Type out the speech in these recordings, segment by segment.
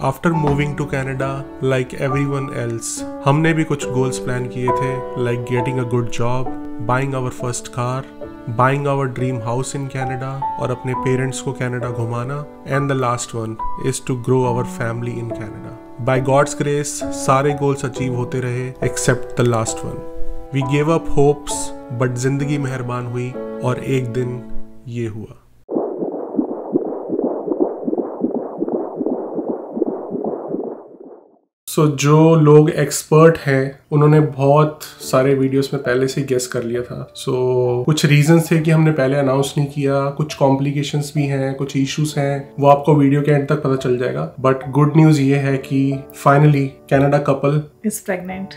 After moving to Canada, like everyone else, हमने भी कुछ goals plan किए थे, like getting a good job, buying our first car, buying our dream house in Canada और अपने parents को Canada घुमाना, and the last one is to grow our family in Canada. By God's grace, सारे goals achieve होते रहे except the last one. We gave up hopes, but जिंदगी मेहरबान हुई और एक दिन ये हुआ. जो लोग एक्सपर्ट हैं उन्होंने बहुत सारे वीडियोस में पहले से गेस कर लिया था. कुछ रीजंस थे कि हमने पहले अनाउंस नहीं किया, कुछ कॉम्प्लिकेशंस भी हैं, कुछ इश्यूज हैं, वो आपको वीडियो के एंड तक पता चल जाएगा. बट गुड न्यूज ये है कि finally Canada couple is pregnant.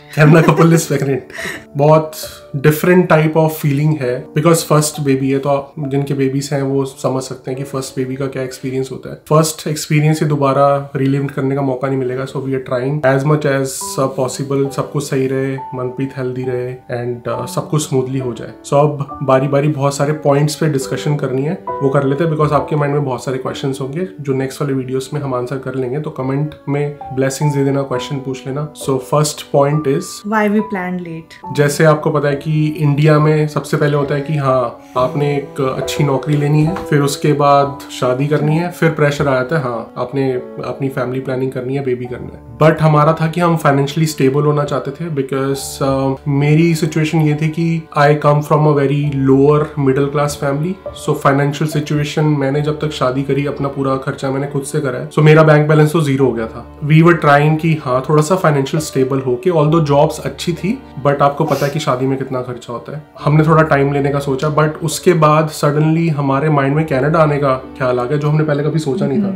बहुत डिफरेंट टाइप ऑफ फीलिंग है बिकॉज फर्स्ट बेबी है. तो आप जिनके बेबीज हैं वो समझ सकते हैं कि फर्स्ट बेबी का क्या एक्सपीरियंस होता है. फर्स्ट एक्सपीरियंस से दोबारा रिलीव करने का मौका नहीं मिलेगा. So we are trying as much as possible, सब कुछ सही रहे, मनप्रीत हेल्दी रहे एंड सब कुछ स्मूथली हो जाए. सो अब बारी बारी बहुत सारे पॉइंट्स पे डिस्कशन करनी है, वो कर लेते हैं बिकॉज आपके माइंड में बहुत सारे क्वेश्चंस होंगे जो नेक्स्ट वाले वीडियोस में हम आंसर कर लेंगे. तो कमेंट में ब्लेसिंग्स दे देना, क्वेश्चन पूछ लेना. So first point is why we plan late. जैसे आपको पता है कि इंडिया में सबसे पहले होता है कि हाँ आपने एक अच्छी नौकरी लेनी है, फिर उसके बाद शादी करनी है, फिर प्रेशर आ जाता है हाँ आपने अपनी फैमिली प्लानिंग करनी है, बेबी करना है. बट हमारा था कि हम फाइनेंशियली स्टेबल होना चाहते थे बिकॉज मेरी सिचुएशन ये थी कि I come from a very lower middle class family. So financial situation, मैंने जब तक शादी करी अपना पूरा खर्चा मैंने खुद से करा है. सो मेरा बैंक बैलेंस तो जीरो हो गया था. वी वर ट्राइंग कि हाँ थोड़ा सा फाइनेंशियल स्टेबल हो के, ऑल्दो जॉब्स अच्छी थी बट आपको पता है कि शादी में कितना खर्चा होता है. हमने थोड़ा टाइम लेने का सोचा बट उसके बाद सडनली हमारे माइंड में कनाडा आने का ख्याल आ गया जो हमने पहले कभी सोचा नहीं था.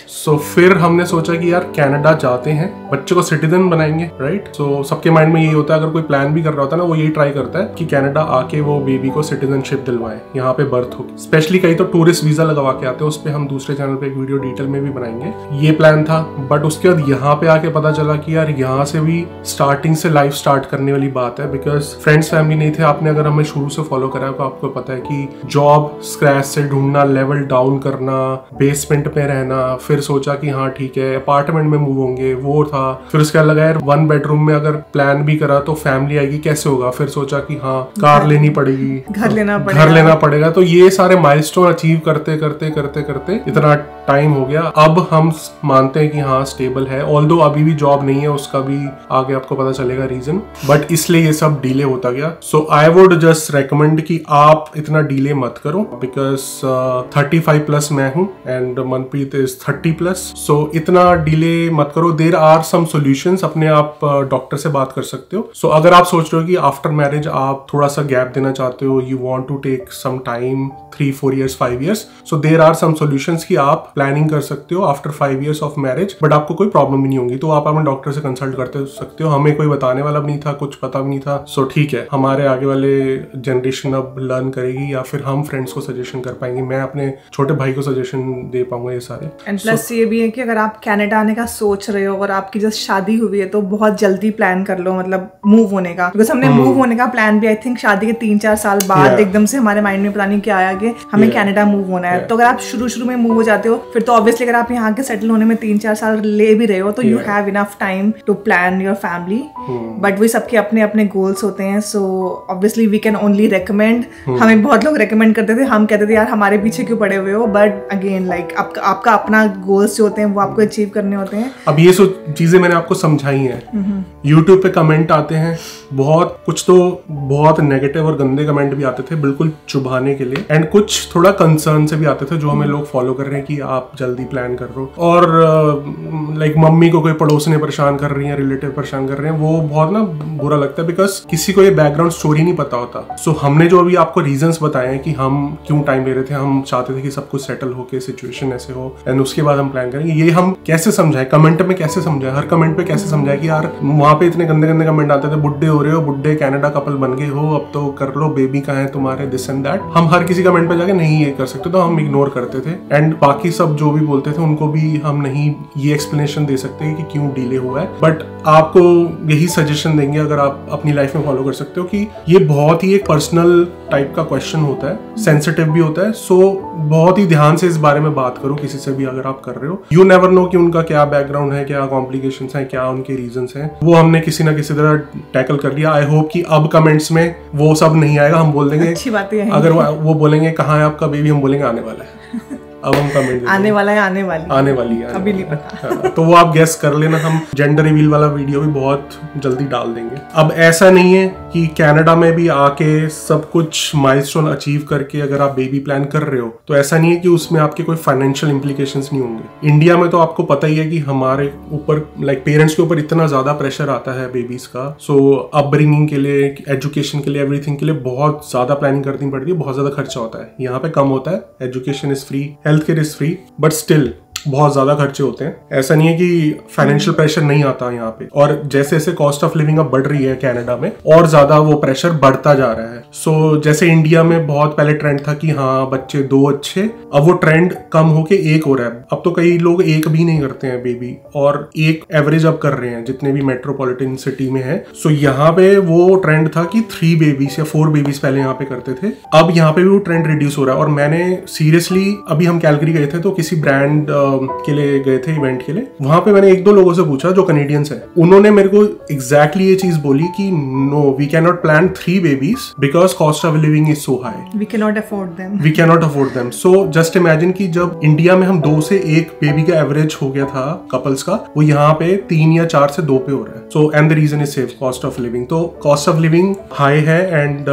सो फिर हमने सोचा कि यार कनाडा जाते हैं, बच्चे को सिटीजन बनाएंगे, राइट. सो सबके माइंड में यही होता है, अगर कोई प्लान भी कर रहा होता है ना वो यही ट्राई करता है कि कनाडा आके वो बेबी को सिटीजनशिप दिलवाए, यहाँ पे बर्थ हो. स्पेशली कई तो टूरिस्ट वीजा लगवा के आते हैं, उस पर हम दूसरे चैनल पे एक वीडियो डिटेल में भी बनाएंगे. ये प्लान था बट उसके बाद यहाँ पे आके पता चला कि यार यहाँ से भी स्टार्टिंग से लाइफ स्टार्ट करने वाली बात है बिकॉज फ्रेंड्स फैमिली नहीं थे. आपने अगर हमें शुरू से फॉलो करा तो आपको पता है कि जॉब स्क्रैच से ढूंढना, लेवल डाउन करना, बेसमेंट में रहना, फिर सोचा कि हाँ ठीक है अपार्टमेंट में मूव होंगे, वो था. फिर उसके बाद लगा यार 1 बेडरूम में अगर प्लान भी करा तो फैमिली आएगी कैसे होगा. फिर सोचा कि हाँ कार लेनी पड़ेगी, घर लेना पड़ेगा. तो ये सारे माइलस्टोन अचीव करते करते करते करते इतना टाइम हो गया. अब हम मानते हैं कि हाँ स्टेबल है, ऑल्दो अभी भी जॉब नहीं है, उसका भी आगे आपको पता चलेगा रीजन, बट इसलिए ये सब डिले होता गया. सो आई वुड जस्ट रेकमेंड कि आप इतना डिले मत करो बिकॉज 35 प्लस मैं हूँ एंड मनप्रीत इज 30 प्लस. सो इतना डिले मत करो. देयर आर सम सॉल्यूशंस, अपने आप डॉक्टर से बात कर सकते हो. सो अगर आप सोच रहे हो कि आफ्टर मैरिज आप थोड़ा सा गैप देना चाहते हो, you want to take some time 3-4 years 5 years, so there are some solutions कि आप प्लानिंग कर सकते हो after 5 years of marriage but आपको कोई प्रॉब्लम भी नहीं होगी. तो आप अपने डॉक्टर से कंसल्ट करते सकते हो. हमें कोई बताने वाला भी नहीं था, कुछ पता भी नहीं था. सो ठीक है, हमारे आगे वाले जनरेशन अब लर्न करेगी या फिर हम फ्रेंड्स को सजेशन कर पाएंगे. मैं अपने छोटे भाई को सजेशन दे पाऊंगा ये सारे. एंड प्लस ये भी है कि अगर आप कनाडा आने का सोच रहे हो और आपकी जस्ट शादी हुई है तो बहुत जल्दी प्लान कर लो, मतलब मूव होने का. बिकॉज हमने मूव होने का प्लान भी आई थिंक शादी के 3-4 साल बाद एकदम से हमारे माइंड में पता नहीं क्या आया कि हमें कनाडा मूव होना है. तो अगर आप शुरू में मूव हो जाते हो फिर तो ऑब्वियसली अगर आप यहाँ के सेटल होने में 3-4 साल ले भी रहे हो तो you have enough time to plan your family. But वही सबके अपने अपने गोल्स होते हैं. So obviously we can only recommend. हमें बहुत लोग रेकमेंड करते थे, हम कहते थे यार हमारे पीछे क्यों पड़े हुए हो. बट अगेन लाइक आपका अपना गोल्स जो होते हैं वो आपको अचीव करने होते हैं. अब ये चीजें मैंने आपको समझाई हैं. यूट्यूब पे कमेंट आते हैं बहुत, कुछ तो बहुत नेगेटिव और गंदे कमेंट भी आते थे बिल्कुल चुभाने के लिए, एंड कुछ थोड़ा कंसर्न से भी आते थे जो हमें लोग फॉलो कर रहे हैं कि आप जल्दी प्लान कर रो. और लाइक मम्मी को कोई पड़ोसी ने परेशान कर रही है, रिलेटिव परेशान कर रहे हैं, वो बहुत ना बुरा लगता है बिकॉज किसी को ये बैकग्राउंड स्टोरी नहीं पता होता. सो हमने जो अभी आपको रीजंस बताए हैं कि हम क्यों टाइम ले रहे थे, हम चाहते थे कि सब कुछ सेटल हो के सिचुएशन ऐसे हो एंड उसके बाद हम प्लान करेंगे. ये हम कैसे समझाए, कमेंट में कैसे समझाए, हर कमेंट पे कैसे समझाए कि यार वहां पे इतने गंदे गंदे कमेंट आते थे, बुड्ढे हो रहे हो, बुड्ढे कनाडा कपल बन गए हो, अब तो कर लो, बेबी कहाँ है तुम्हारे, दिस एंड दैट. हम हर किसी कमेंट पे जाके नहीं ये कर सकते तो हम इग्नोर करते थे. एंड बाकी सब जो भी बोलते थे उनको भी हम नहीं ये एक्सप्लेनेशन दे सकते कि क्यों डिले हुआ है. बट आपको यही सजेशन देंगे, अगर आप अपनी लाइफ में फॉलो कर सकते हो, कि ये बहुत ही एक पर्सनल टाइप का क्वेश्चन होता है, सेंसिटिव भी होता है, सो बहुत ही ध्यान से इस बारे में बात करो किसी से भी अगर आप कर रहे हो। यू नेवर नो कि उनका क्या बैकग्राउंड है, क्या कॉम्प्लिकेशंस हैं, क्या उनके रीजंस हैं। वो हमने किसी ना किसी तरह टैकल कर लिया। आई होप कि अब कमेंट्स में वो सब नहीं आएगा। हम बोल देंगे, अच्छी बात है, अगर वो बोलेंगे कहाँ है आपका बेबी, हम बोलेंगे आने वाला है। अब हम कमेंट आने वाला है, आने वाली है अभी नहीं पता। हाँ, तो वो आप गेस कर लेना। हम जेंडर रिवील वाला वीडियो भी बहुत जल्दी डाल देंगे। अब ऐसा नहीं है कि कनाडा में भी आके सब कुछ माइलस्टोन अचीव करके अगर आप बेबी प्लान कर रहे हो तो ऐसा नहीं है कि उसमें आपके कोई फाइनेंशियल इम्प्लीकेशंस नहीं होंगे। इंडिया में तो आपको पता ही है कि हमारे ऊपर लाइक पेरेंट्स के ऊपर इतना ज्यादा प्रेशर आता है बेबीज का। सो अपब्रिंगिंग के लिए, एजुकेशन के लिए, एवरीथिंग के लिए बहुत ज्यादा प्लानिंग करनी पड़ती है, बहुत ज्यादा खर्चा होता है। यहाँ पे कम होता है, education is free, health care is free, but still बहुत ज्यादा खर्चे होते हैं। ऐसा नहीं है कि फाइनेंशियल प्रेशर नहीं आता यहाँ पे। और जैसे जैसे कॉस्ट ऑफ लिविंग अब बढ़ रही है कनाडा में, और ज्यादा वो प्रेशर बढ़ता जा रहा है। सो जैसे इंडिया में बहुत पहले ट्रेंड था कि हाँ बच्चे 2 अच्छे, अब वो ट्रेंड कम होके 1 हो रहा है। अब तो कई लोग 1 भी नहीं करते हैं बेबी, और 1 एवरेज अब कर रहे हैं जितने भी मेट्रोपॉलिटन सिटी में है। सो यहाँ पे वो ट्रेंड था कि 3 बेबीज या 4 बेबीज पहले यहाँ पे करते थे। अब यहाँ पे भी वो ट्रेंड रिड्यूस हो रहा है। और मैंने सीरियसली, अभी हम कैलगरी गए थे तो किसी ब्रांड के लिए गए थे, इवेंट के लिए। वहां पे मैंने 1-2 लोगों से पूछा जो कनेडियंस है, उन्होंने मेरे को एग्जैक्टली ये चीज बोली कि no, we can not plan 3 babies because cost of living is so high, we can not afford them. So just imagine कि जब इंडिया में हम 2 से 1 बेबी का एवरेज हो गया था कपल्स का, वो यहाँ पे 3 या 4 से 2 पे हो रहा है। So and the reason is safe cost of living. तो कॉस्ट ऑफ लिविंग हाई है, एंड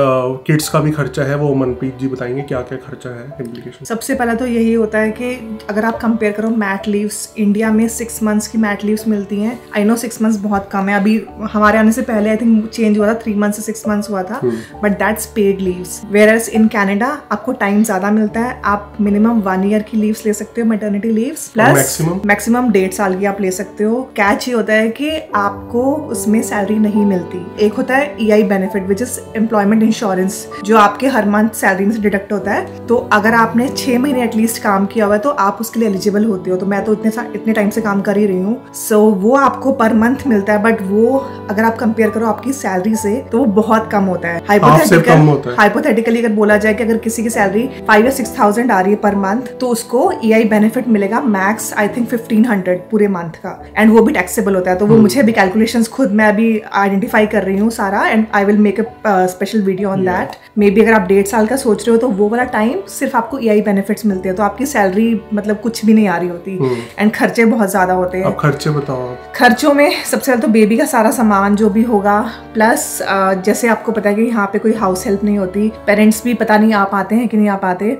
किड्स का भी खर्चा है। वो मनप्रीत जी बताएंगे क्या क्या खर्चा है, इम्प्लीकेशन। सबसे पहले तो यही होता है कि अगर आप कंपेयर करो मैट लीव्स, इंडिया में 6 मंथ्स की मैट लीव्स मिलती हैं। आई नो 6 मंथ्स बहुत कम है, अभी हमारे आने से पहले आई थिंक चेंज हुआ था, 3 मंथ्स से 6 मंथ्स हुआ था, but that's paid leaves. Whereas in Canada आपको टाइम ज्यादा मिलता है, आप मिनिमम 1 ईयर की लीव्स ले सकते हो, मैटरनिटी लीव्स, प्लस मैक्सिमम 1.5 साल की आप ले सकते हो। कैच ये होता है कि आपको उसमें सैलरी नहीं मिलती। एक होता है EI benefit which is employment insurance, जो आपके हर मंथ सैलरी में से डिडक्ट होता है। तो अगर आपने 6 महीने एटलीस्ट काम किया हुआ है तो आप उसके लिए एलिजिबल होते हो। तो मैं तो इतने टाइम से काम कर ही रही हूँ। सो वो आपको पर मंथ मिलता है, बट वो अगर आप कंपेयर करो आपकी सैलरी से तो वो बहुत कम होता है। हाइपोथेटिकली अगर बोला जाए कि अगर किसी की सैलरी 5 या 6,000 आ रही है पर मंथ, तो उसको EI बेनिफिट मिलेगा मैक्स आई थिंक 1,500 पूरे मंथ का, एंड वो भी टैक्सेबल होता है। तो वो मुझे भी कैलकुलेशंस खुद मैं अभी आइडेंटिफाई कर रही हूँ सारा, and I will make a special video on that. May be अगर आप 1.5 साल का सोच रहे हो तो वो वाला टाइम सिर्फ आपको EI बेनिफिट्स मिलते हैं, तो आपकी सैलरी मतलब कुछ भी नहीं आ रही होती, एंड खर्चे बहुत ज्यादा होते हैं। अब खर्चे बताओ। खर्चों में सबसे पहले तो बेबी का सारा सामान जो भी होगा, प्लस जैसे आपको पता है कि यहाँ पे कोई हाउस हेल्प नहीं होती, पेरेंट्स भी पता नहीं आ पाते हैं कि नहीं आ पाते,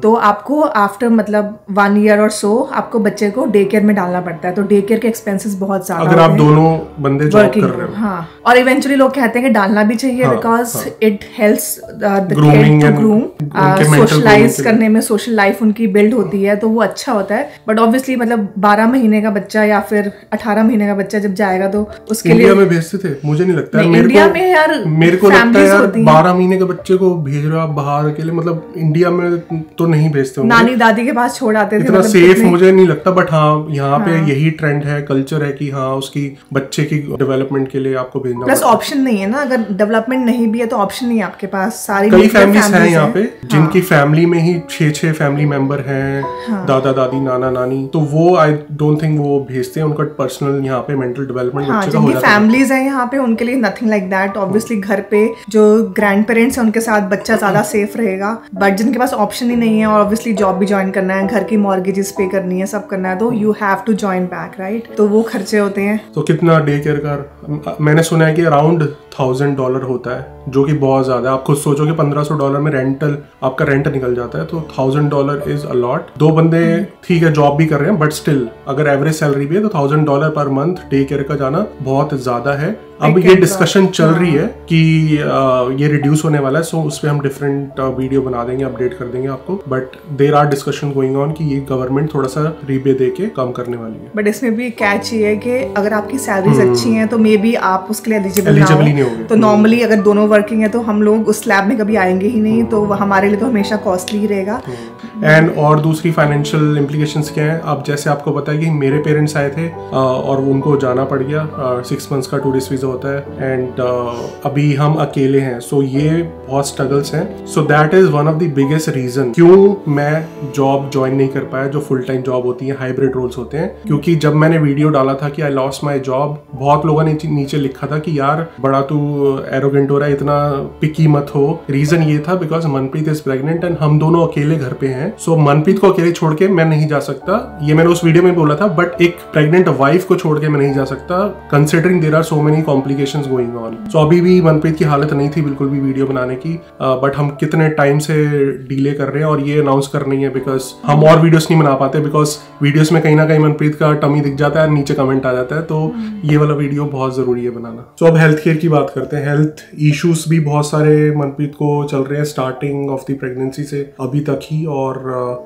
तो आपको आफ्टर मतलब 1 ईयर और सो आपको बच्चे को डे केयर में डालना पड़ता है। तो डे केयर के एक्सपेंसेस बहुत ज्यादा अगर आप दोनों बंदे जॉब कर रहे हो। हाँ, और इवेंचुअली लोग कहते हैं कि डालना भी चाहिए, because it helps the kid to groom, socialize करने में, सोशल लाइफ उनकी बिल्ड होती है, तो वो अच्छा होता है। बट ऑब्वियसली मतलब 12 महीने का बच्चा या फिर 18 महीने का बच्चा जब जाएगा तो उसके लिए इंडिया में भेजते थे, मुझे नहीं लगता है। इंडिया में यार मेरे को लगता है यार 12 महीने के बच्चे को भेज रहे हो आप बाहर के लिए, मतलब इंडिया में तो नहीं भेजते होंगे, नानी दादी के पास छोड़ आते थे, इतना सेफ मुझे नहीं लगता। बट हाँ, यहाँ पे यही ट्रेंड है, कल्चर है कि हाँ उसकी बच्चे की डेवलपमेंट के लिए आपको भेजना। प्लस ऑप्शन नहीं है ना, अगर डेवलपमेंट नहीं भी है तो ऑप्शन नहीं है आपके पास। सारी कई फैमिलीज हैं यहाँ पे जिनकी फैमिली में ही 6 फैमिली मेंबर हैं, दादा दादी नाना नानी, तो वो आई डोंट थिंक वो भेजते हैं। उनका पर्सनल यहाँ पे मेंटल डेवलपमेंट बच्चे का हो जाता है। फैमिलीज हैं यहाँ पे, उनके लिए नथिंग लाइक दैट। ऑब्वियसली घर पे जो ग्रैंड पेरेंट्स हैं उनके साथ बच्चा ज्यादा सेफ रहेगा, बट जिनके पास ऑप्शन ही नहीं है और ऑब्वियसली जॉब भी ज्वाइन करना है, घर की मॉर्गेजेस पे करनी है, सब करना है, तो you have to join back, right. तो वो खर्चे होते हैं। तो कितना डे केयर का मैंने सुना है कि अराउंड $1,000 होता है, जो कि बहुत ज्यादा है। आप खुद सोचो कि $1,500 में रेंटल आपका रेंट निकल जाता है, तो $1,000 इज अ लॉट। 2 बंदे ठीक है जॉब भी कर रहे हैं, बट स्टिल अगर एवरेज सैलरी भी है तो $1,000 पर मंथ डे केयर का जाना बहुत ज्यादा है। अब ये डिस्कशन चल रही है कि ये रिड्यूस होने वाला है, सो उस पर हम डिफरेंट वीडियो बना देंगे, अपडेट कर देंगे आपको। But there are discussion going on कि ये गवर्नमेंट थोड़ा सा रीबे दे के कम करने वाली है। बट इसमें भी कैच ये है कि अगर आपकी सैलरीज अच्छी हैं तो मे बी आप उसके लिए एलिजिबल नहीं होगे। तो नॉर्मली अगर दोनों वर्किंग है तो हम लोग उस लैब में कभी आएंगे ही नहीं, तो हमारे लिए तो हमेशा कॉस्टली ही रहेगा। एंड और दूसरी फाइनेंशियल इम्प्लीकेशंस क्या है, अब जैसे आपको पता है कि मेरे पेरेंट्स आए थे और उनको जाना पड़ गया, 6 मंथ्स का टूरिस्ट वीजा होता है, एंड अभी हम अकेले हैं, सो ये बहुत स्ट्रगल्स हैं। So that is one of the biggest reason क्यों मैं जॉब ज्वाइन नहीं कर पाया, जो फुल टाइम जॉब होती है, हाइब्रिड रोल्स होते हैं। क्योंकि जब मैंने वीडियो डाला था कि आई लॉस्ट माई जॉब, बहुत लोगों ने नीचे लिखा था कि यार बड़ा तू एरोगेंट हो रहा है, इतना पिकी मत हो। रीजन ये था because Manpreet is pregnant and हम दोनों अकेले घर पे हैं, सो मनप्रीत को अकेले छोड़ के मैं नहीं जा सकता, ये मैंने उस वीडियो में बोला था। बट एक प्रेग्नेंट वाइफ को छोड़ के मैं नहीं जा सकता, considering there are so many complications going on. So अभी भी मनप्रीत की हालत नहीं थी बिल्कुल भी वीडियो बनाने की, बट हम कितने टाइम से डिले कर रहे हैं और ये अनाउंस कर नहीं है बिकॉज हम और वीडियोस नहीं बना पाते, बिकॉज वीडियोस में कहीं ना कहीं मनप्रीत का टमी दिख जाता है, नीचे कमेंट आ जाता है, तो ये वाला वीडियो बहुत जरूरी है बनाना। सो अब हेल्थ केयर की बात करते हैं। हेल्थ इश्यूज भी बहुत सारे मनप्रीत को चल रहे हैं, स्टार्टिंग ऑफ द प्रेगनेंसी से अभी तक ही, और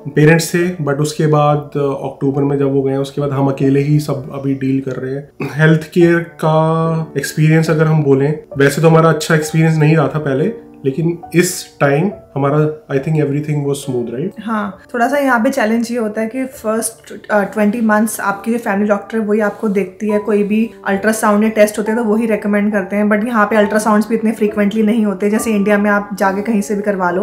पेरेंट्स थे, बट उसके बाद अक्टूबर में जब वो गए उसके बाद हम अकेले ही सब अभी डील कर रहे हैं। हेल्थ केयर का एक्सपीरियंस अगर हम बोलें, वैसे तो हमारा अच्छा एक्सपीरियंस नहीं रहा था पहले, लेकिन इस टाइम हमारा I think everything was smooth, right? हाँ, थोड़ा सा यहाँ पे चैलेंज ये होता है कि फर्स्ट 20 मंथ्स आपकी जो फैमिली डॉक्टर है वही आपको देखती है, कोई भी अल्ट्रासाउंड या टेस्ट होते हैं तो वही रेकमेंड करते हैं, बट यहाँ पे अल्ट्रासाउंड्स भी इतने फ्रीक्वेंटली नहीं होते जैसे इंडिया में आप जाके कहीं से भी करवा लो।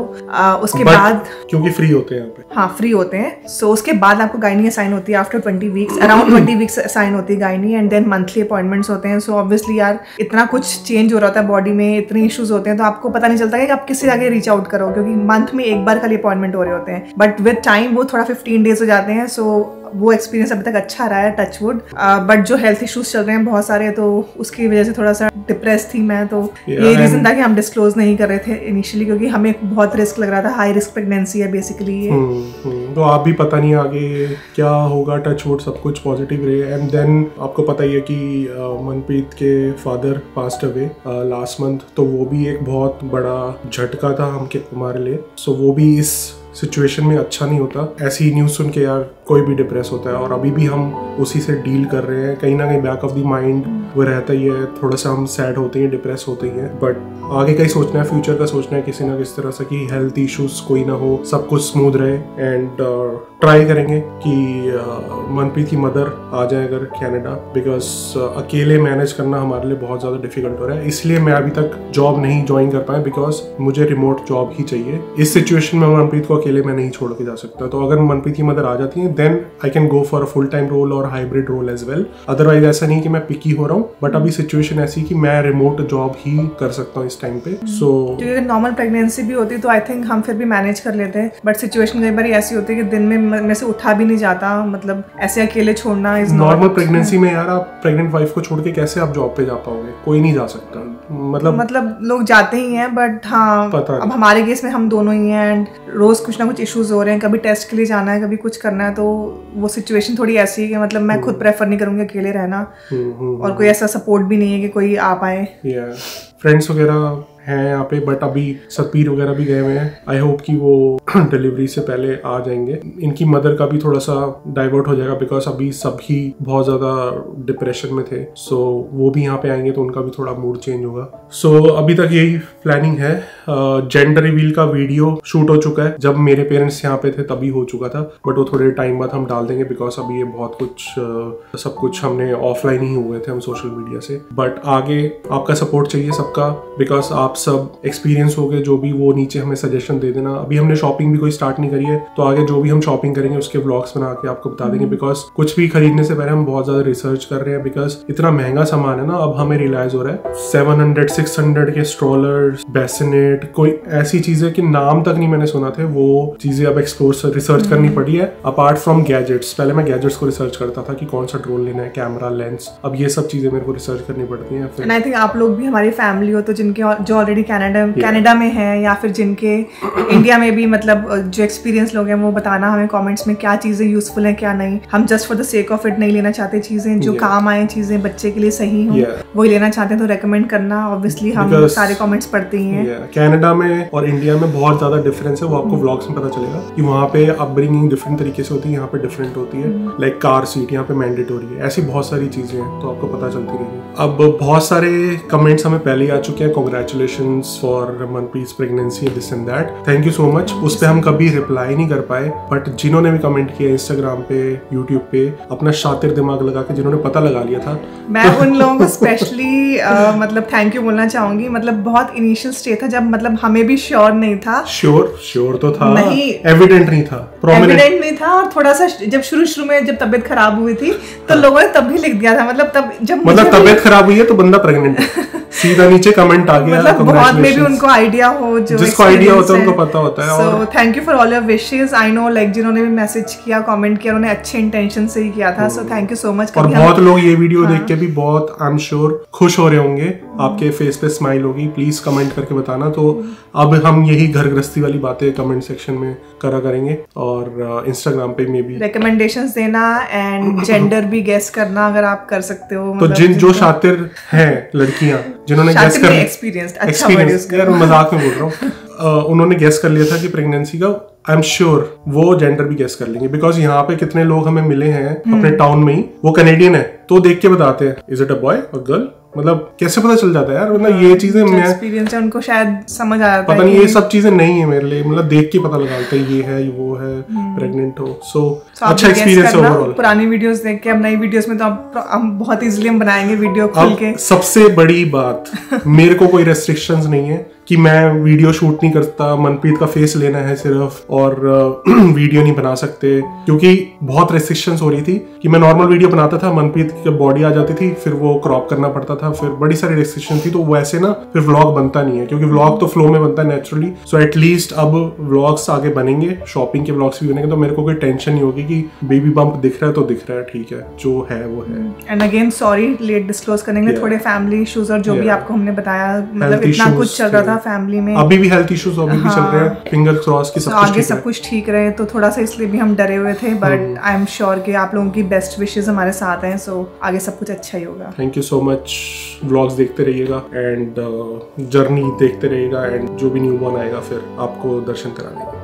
उसके बाद क्योंकि फ्री होते हैं यहाँ पे, हाँ फ्री होते हैं, सो उसके बाद आपको गायनी असाइन होती है after 20 weeks, around 20 weeks assign होती है gynae, and then monthly appointments होते हैं। सो ऑब्वियसली यार इतना कुछ चेंज हो रहा होता है बॉडी में, इतने इश्यूज होते हैं, तो आपको पता नहीं चलता कि आप किससे आगे रीच आउट करो, क्योंकि मंथ में एक बार खाली अपॉइंटमेंट हो रहे होते हैं, बट विद टाइम वो थोड़ा 15 डेज हो जाते हैं। सो वो एक्सपीरियंस अभी तक अच्छा रहा है, टचवुड। बट जो हेल्थ इश्यूज चल रहे हैं बहुत सारे, तो उसकी वजह से थोड़ा सा डिप्रेस थी मैं, तो ये रीजन था कि हम डिस्क्लोज नहीं कर रहे थे इनिशियली, क्योंकि हमें बहुत रिस्क लग रहा था, हाई रिस्क प्रेगनेंसी है बेसिकली ये। तो आप भी पता नहीं आगे क्या होगा, टचवुड सब कुछ पॉजिटिव रहे। एंड देन आपको पता ही है कि मनप्रीत के father passed away last month, तो वो भी एक बहुत बड़ा झटका था हमारे लिए। सो वो भी इस सिचुएशन में अच्छा नहीं होता, ऐसी न्यूज़ सुन के यार कोई भी डिप्रेस होता है, और अभी भी हम उसी से डील कर रहे हैं। कहीं ना कहीं बैक ऑफ द माइंड वो रहता ही है, थोड़ा सा हम सैड होते हैं, डिप्रेस होते हैं, बट आगे का ही सोचना है, फ्यूचर का सोचना है किसी ना किसी तरह से कि हेल्थ इश्यूज कोई ना हो, सब कुछ स्मूथ रहे। एंड ट्राई करेंगे कि मनप्रीत की मदर आ जाए अगर कनाडा, बिकॉज अकेले मैनेज करना हमारे लिए बहुत ज़्यादा डिफिकल्ट हो रहा है। इसलिए मैं अभी तक जॉब नहीं ज्वाइन कर पाया, बिकॉज मुझे रिमोट जॉब ही चाहिए। इस सिचुएशन में मनप्रीत को अकेले मैं नहीं छोड़ के जा सकता, तो अगर मनप्रीत की मदर आ जाती है then I can go for a full time role और hybrid role as well. Otherwise ऐसा नहीं कि मैं पिकी हो रहा हूँ, बट अभी सिचुएशन ऐसी कि मैं रिमोट जॉब ही कर सकता हूँ इस टाइम पे। सो नॉर्मल प्रेगनेंसी भी होती तो आई थिंक हम फिर भी मैनेज कर लेते हैं, बट सिचुएशन कई बार ऐसी होती है कि दिन में से उठा भी नहीं जाता, मतलब ऐसे अकेले छोड़ना इज नॉर्मल प्रेगनेंसी में यार आप प्रेग्नेंट वाइफ को छोड़ के कैसे आप जॉब पे जा पाओगे? कोई नहीं जा सकता, मतलब लोग जाते ही हैं, बट हाँ अब हमारे केस में हम दोनों ही हैं, एंड रोज कुछ ना कुछ इश्यूज हो रहे हैं, कभी टेस्ट के लिए जाना है, कभी कुछ करना है, तो वो सिचुएशन थोड़ी ऐसी है कि मतलब मैं खुद प्रेफर नहीं करूंगी अकेले रहना, और कोई ऐसा सपोर्ट भी नहीं है कि कोई आ पाए। फ्रेंड्स वगैरह हैं यहाँ पे, बट अभी सतबीर वगैरह भी गए हुए हैं। आई होप कि वो डिलीवरी से पहले आ जाएंगे। इनकी मदर का भी थोड़ा सा डाइवर्ट हो जाएगा, बिकॉज अभी सभी बहुत ज़्यादा डिप्रेशन में थे, सो वो भी यहाँ पे आएंगे तो उनका भी थोड़ा मूड चेंज होगा। सो अभी तक यही प्लानिंग है। जेंडर रिवील का वीडियो शूट हो चुका है, जब मेरे पेरेंट्स यहाँ पे थे तभी हो चुका था, बट वो थोड़े टाइम बाद हम डाल देंगे, बिकॉज अभी ये बहुत कुछ सब कुछ हमने ऑफलाइन ही हुए थे हम सोशल मीडिया से। बट आगे आपका सपोर्ट चाहिए सबका, बिकॉज आप सब एक्सपीरियंस हो गए, जो भी वो नीचे हमें सजेशन दे देना। अभी हमने शॉपिंग भी कोई स्टार्ट नहीं करी है, तो आगे जो भी हम शॉपिंग करेंगे उसके व्लॉग्स बना के आपको बता देंगे, बिकॉज कुछ भी खरीदने से पहले हम बहुत ज्यादा रिसर्च कर रहे हैं, बिकॉज इतना महंगा सामान है ना। अब हमें रियलाइज हो रहा है 700-600 के स्ट्रोलर्स, बेसिनेट, कोई ऐसी चीजें कि नाम तक नहीं मैंने सुना थे, वो चीजें अब एक्सप्लोर रिसर्च करनी पड़ी है। अपार्ट फ्रॉम गैजेट्स, पहले मैं गैजेट्स को रिसर्च करता था कि कौन सा ड्रोन लेना है, कैमरा, लेंस, अब ये सब चीजें मेरे को रिसर्च करनी पड़ती है। एंड आई थिंक आप लोग भी हमारी फैमिली हो, तो जिनके जो ऑलरेडी कनाडा में है, या फिर जिनके इंडिया में भी मतलब जो एक्सपीरियंस लोग हैं, वो बताना हमें कमेंट्स में क्या चीजें यूजफुल हैं क्या नहीं। हम just for the sake of it नहीं लेना चाहते चीजें, जो काम आए चीजें बच्चे के लिए सही हो वही लेना चाहते हैं, तो रेकमेंड करना। ऑब्वियसली हम सारे कमेंट्स पढ़ते ही हैं। कनाडा में और इंडिया में बहुत ज्यादा डिफरेंस है, वो आपको व्लॉग्स में पता चलेगा कि वहाँ पे अपब्रिंगिंग डिफरेंट तरीके से होती है, यहाँ पे डिफरेंट होती है। लाइक कार सीट यहाँ पे मैंडेटरी है, ऐसी बहुत सारी चीजें हैं, तो आपको पता चलती रहेगी। अब बहुत सारे कमेंट्स हमें पहले ही आ चुके हैं, congratulation congratulations for Manpreet pregnancy this and that, thank you so much. उस पर हम कभी रिप्लाई नहीं कर पाए, बट जिन्होंने भी कमेंट किया इंस्टाग्राम पे, यूट्यूब पे, अपना शातिर दिमाग लगा के जिन्होंने पता लगा लिया था, मैं उन लोगों को स्पेशली मतलब थैंक यू बोलना चाहूंगी। मतलब बहुत इनिशियल स्टेज था जब मतलब हमें भी श्योर नहीं था। श्योर तो था, नहीं, एविडेंट नहीं था, एविडेंट नहीं था। और थोड़ा सा जब शुरू में जब तबीयत खराब हुई थी तो लोगों ने तब भी लिख दिया था, मतलब तब जब तबीयत खराब हुई है तो बंदा प्रेग्नेंट है, सीधा नीचे कमेंट आ गया। मतलब बहुत में भी उनको आइडिया हो, जो जिसको आइडिया होता है उनको पता होता है। So thank you for all your wishes. I know like जिन्होंने भी मैसेज किया, कमेंट किया, उन्होंने अच्छे इंटेंशन से ही किया था। So thank you so much. और बहुत लोग ये वीडियो देख के भी बहुत आई एम श्योर खुश हो रहे होंगे, आपके फेस पे स्माइल होगी। प्लीज कमेंट करके बताना। तो अब हम यही घर गृहस्थी वाली बातें कमेंट सेक्शन में करा करेंगे, और इंस्टाग्राम पे में भी रिकमेंडेशंस देना एंड जेंडर भी गेस करना अगर आप कर सकते हो। तो जो शातिर हैं लड़कियां जिन्होंने गेस कर एक्सपीरियंस, यार मजाक में बोल रहा हूँ, उन्होंने गेस कर लिया था कि प्रेगनेंसी का, आई एम श्योर वो जेंडर भी गेस कर लेंगे। बिकॉज यहाँ पे कितने लोग हमें मिले हैं अपने टाउन में ही, वो कैनेडियन है, तो देख के बताते हैं इज इट अ बॉय और गर्ल। मतलब कैसे पता चल जाता है यार, मतलब ये चीजें मैं एक्सपीरियंस है, उनको शायद समझ आ जाता है। पता नहीं, ये सब चीजें नहीं है मेरे लिए, मतलब देख के पता लगाता है ये है वो है, प्रेग्नेंट हो। सो अच्छा एक्सपीरियंस है ओवरऑल। पुरानी वीडियोस देख के, अब नई वीडियोस में तो हम बहुत इजीली हम बनाएंगे वीडियो खोल के। सबसे बड़ी बात, मेरे को कोई रेस्ट्रिक्शंस नहीं है कि मैं वीडियो शूट नहीं करता, मनप्रीत का फेस लेना है सिर्फ, और वीडियो नहीं बना सकते, क्योंकि बहुत रेस्ट्रिक्शंस हो रही थी कि मैं नॉर्मल वीडियो बनाता था, मनप्रीत की बॉडी आ जाती थी, फिर वो क्रॉप करना पड़ता था, फिर बड़ी सारी रेस्ट्रिक्शन थी। तो वैसे ना फिर व्लॉग बनता नहीं है, क्योंकि व्लॉग तो फ्लो में बनता है नेचुरली। सो एटलीस्ट अब व्लॉग्स आगे बनेंगे, शॉपिंग के व्लॉग्स भी बनेंगे, तो मेरे को कोई टेंशन नहीं होगी कि बेबी बम्प दिख रहा है तो दिख रहा है, ठीक है, जो है वो है। And again sorry late disclose करने के लिए, थोड़े फैमिली इश्यूज और जो भी आपको हमने बताया, मतलब इतना कुछ चल रहा था फैमिली में, अभी भी हेल्थ इश्यूज अभी भी चल रहे हैं, फिंगर क्रॉस की आगे सब कुछ ठीक रहे। तो थोड़ा सा इसलिए भी हम डरे हुए थे, बट आई एम श्योर कि आप लोगों की बेस्ट विशेस हमारे साथ हैं। सो आगे सब कुछ अच्छा ही होगा। Thank you so much. Vlogs देखते रहिएगा एंड जर्नी देखते रहिएगा, एंड जो भी न्यूबॉर्न आएगा फिर आपको दर्शन करा देगा।